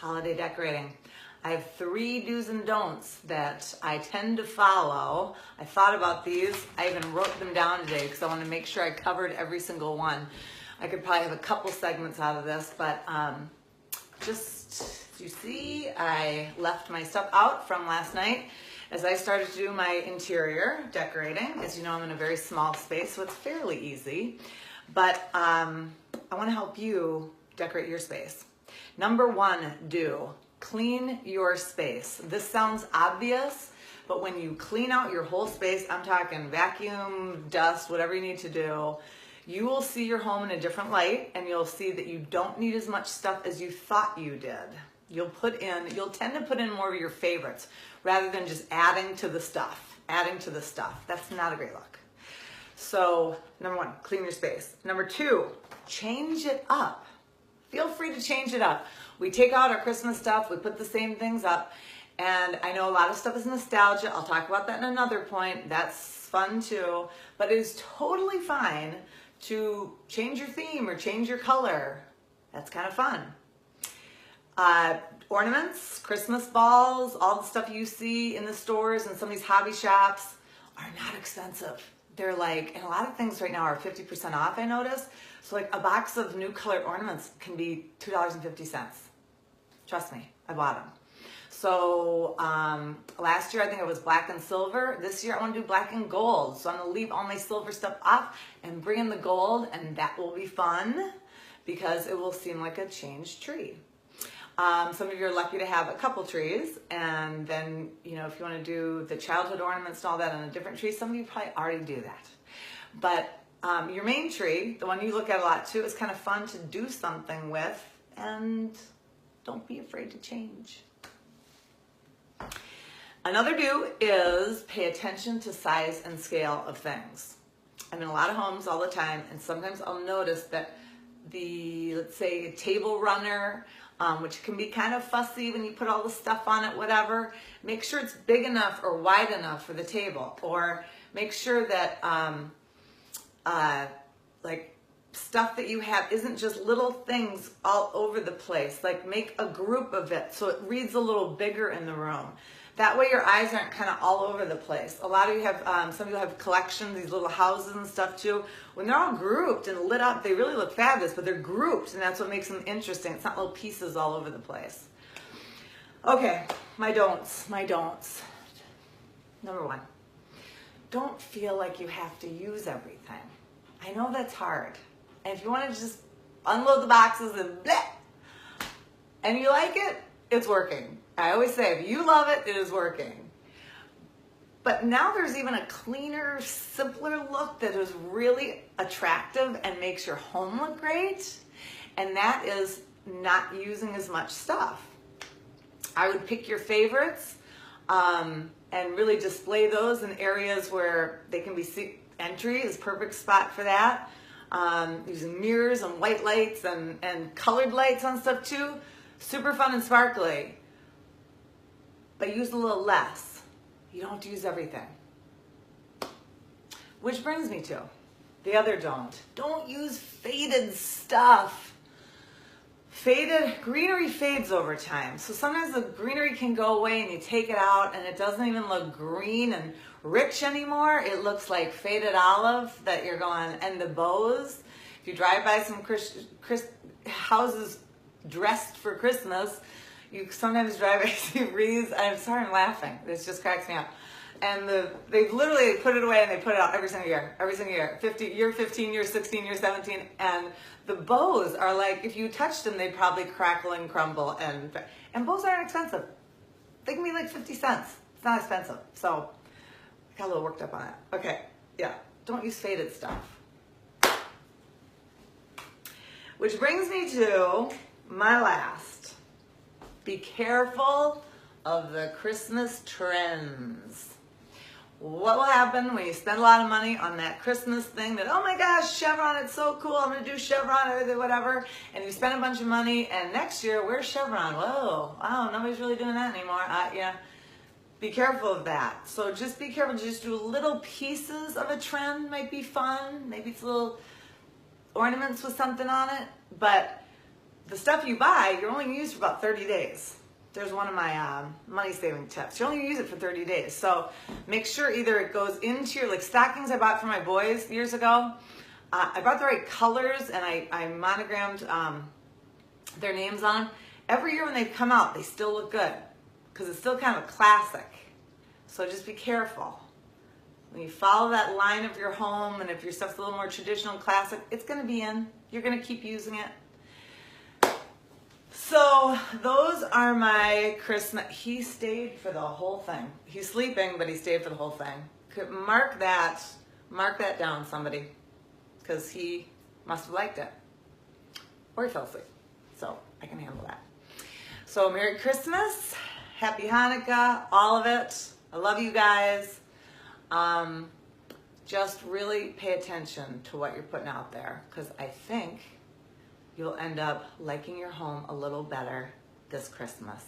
holiday decorating. I have 3 do's and don'ts that I tend to follow. I thought about these. I even wrote them down today because I want to make sure I covered every single one. I could probably have a couple segments out of this, but just, you see, I left my stuff out from last night as I started to do my interior decorating. As you know, I'm in a very small space, so it's fairly easy. But I want to help you decorate your space. Number 1, do. Clean your space. This sounds obvious, but when you clean out your whole space, I'm talking vacuum, dust, whatever you need to do, you will see your home in a different light, and you'll see that you don't need as much stuff as you thought you did. You'll tend to put in more of your favorites rather than just adding to the stuff. That's not a great look. So, number 1, clean your space. Number 2, change it up. Feel free to change it up. We take out our Christmas stuff, we put the same things up, and I know a lot of stuff is nostalgia. I'll talk about that in another point. That's fun too, but it is totally fine to change your theme or change your color. That's kind of fun. Ornaments, Christmas balls, all the stuff you see in the stores and some of these hobby shops are not expensive. They're like, and a lot of things right now are 50% off, I noticed. So like a box of new colored ornaments can be $2.50. Trust me, I bought them. So last year I think it was black and silver. This year I want to do black and gold. So I'm going to leave all my silver stuff off and bring in the gold, and that will be fun because it will seem like a changed tree. Some of you are lucky to have a couple trees, and then, you know, if you want to do the childhood ornaments and all that on a different tree, some of you probably already do that. But your main tree, the one you look at a lot too, is kind of fun to do something with, and don't be afraid to change. Another do is pay attention to size and scale of things. I'm in a lot of homes all the time, and sometimes I'll notice that let's say, table runner, which can be kind of fussy when you put all the stuff on it, whatever, make sure it's big enough or wide enough for the table, or make sure that like stuff that you have isn't just little things all over the place. Like make a group of it so it reads a little bigger in the room. That way your eyes aren't kind of all over the place. A lot of you have, some of you have collections, these little houses and stuff too. When they're all grouped and lit up, they really look fabulous, but they're grouped, and that's what makes them interesting. It's not little pieces all over the place. Okay, my don'ts. Number 1, don't feel like you have to use everything. I know that's hard. And if you want to just unload the boxes and bleh, and you like it, it's working. I always say, if you love it, it is working. But now there's even a cleaner, simpler look that is really attractive and makes your home look great. And that is not using as much stuff. I would pick your favorites and really display those in areas where they can be entry is a perfect spot for that. Using mirrors and white lights and colored lights on stuff too. Super fun and sparkly. But use a little less. You don't have to use everything. Which brings me to the other don't. Don't use faded stuff. Greenery fades over time. So sometimes the greenery can go away and you take it out and it doesn't even look green and rich anymore. It looks like faded olive that you're going, and the bows. If you drive by some houses dressed for Christmas, you sometimes drive by see wreaths. I'm sorry, I'm laughing. This just cracks me up. And they've literally put it away and they put it out every single year. Year 15, year 16, year 17. And the bows are like, if you touched them, they'd probably crackle and crumble. And bows aren't expensive. They can be like 50 cents. It's not expensive. So I got a little worked up on that. Okay, yeah. Don't use faded stuff. Which brings me to my last. Be careful of the Christmas trends. What will happen when you spend a lot of money on that Christmas thing that, oh my gosh, chevron, it's so cool, I'm going to do chevron or whatever, and you spend a bunch of money, and next year, where's chevron? Whoa, wow, nobody's really doing that anymore. Yeah, be careful of that. So just be careful. Just do little pieces of a trend might be fun. Maybe it's little ornaments with something on it, but the stuff you buy, you're only going to use for about 30 days. There's one of my money saving tips. You only use it for 30 days. So make sure either it goes into your, like stockings I bought for my boys years ago. I bought the right colors and I monogrammed their names on. Every year when they come out, they still look good because it's still kind of a classic. So just be careful. When you follow that line of your home, and if your stuff's a little more traditional and classic, it's going to be in. You're going to keep using it. So those are my Christmas. He stayed for the whole thing. He's sleeping, but he stayed for the whole thing. Mark that down, somebody, because he must have liked it, or he fell asleep. So I can handle that. So Merry Christmas, Happy Hanukkah, all of it. I love you guys. Just really pay attention to what you're putting out there, because I think you'll end up liking your home a little better this Christmas.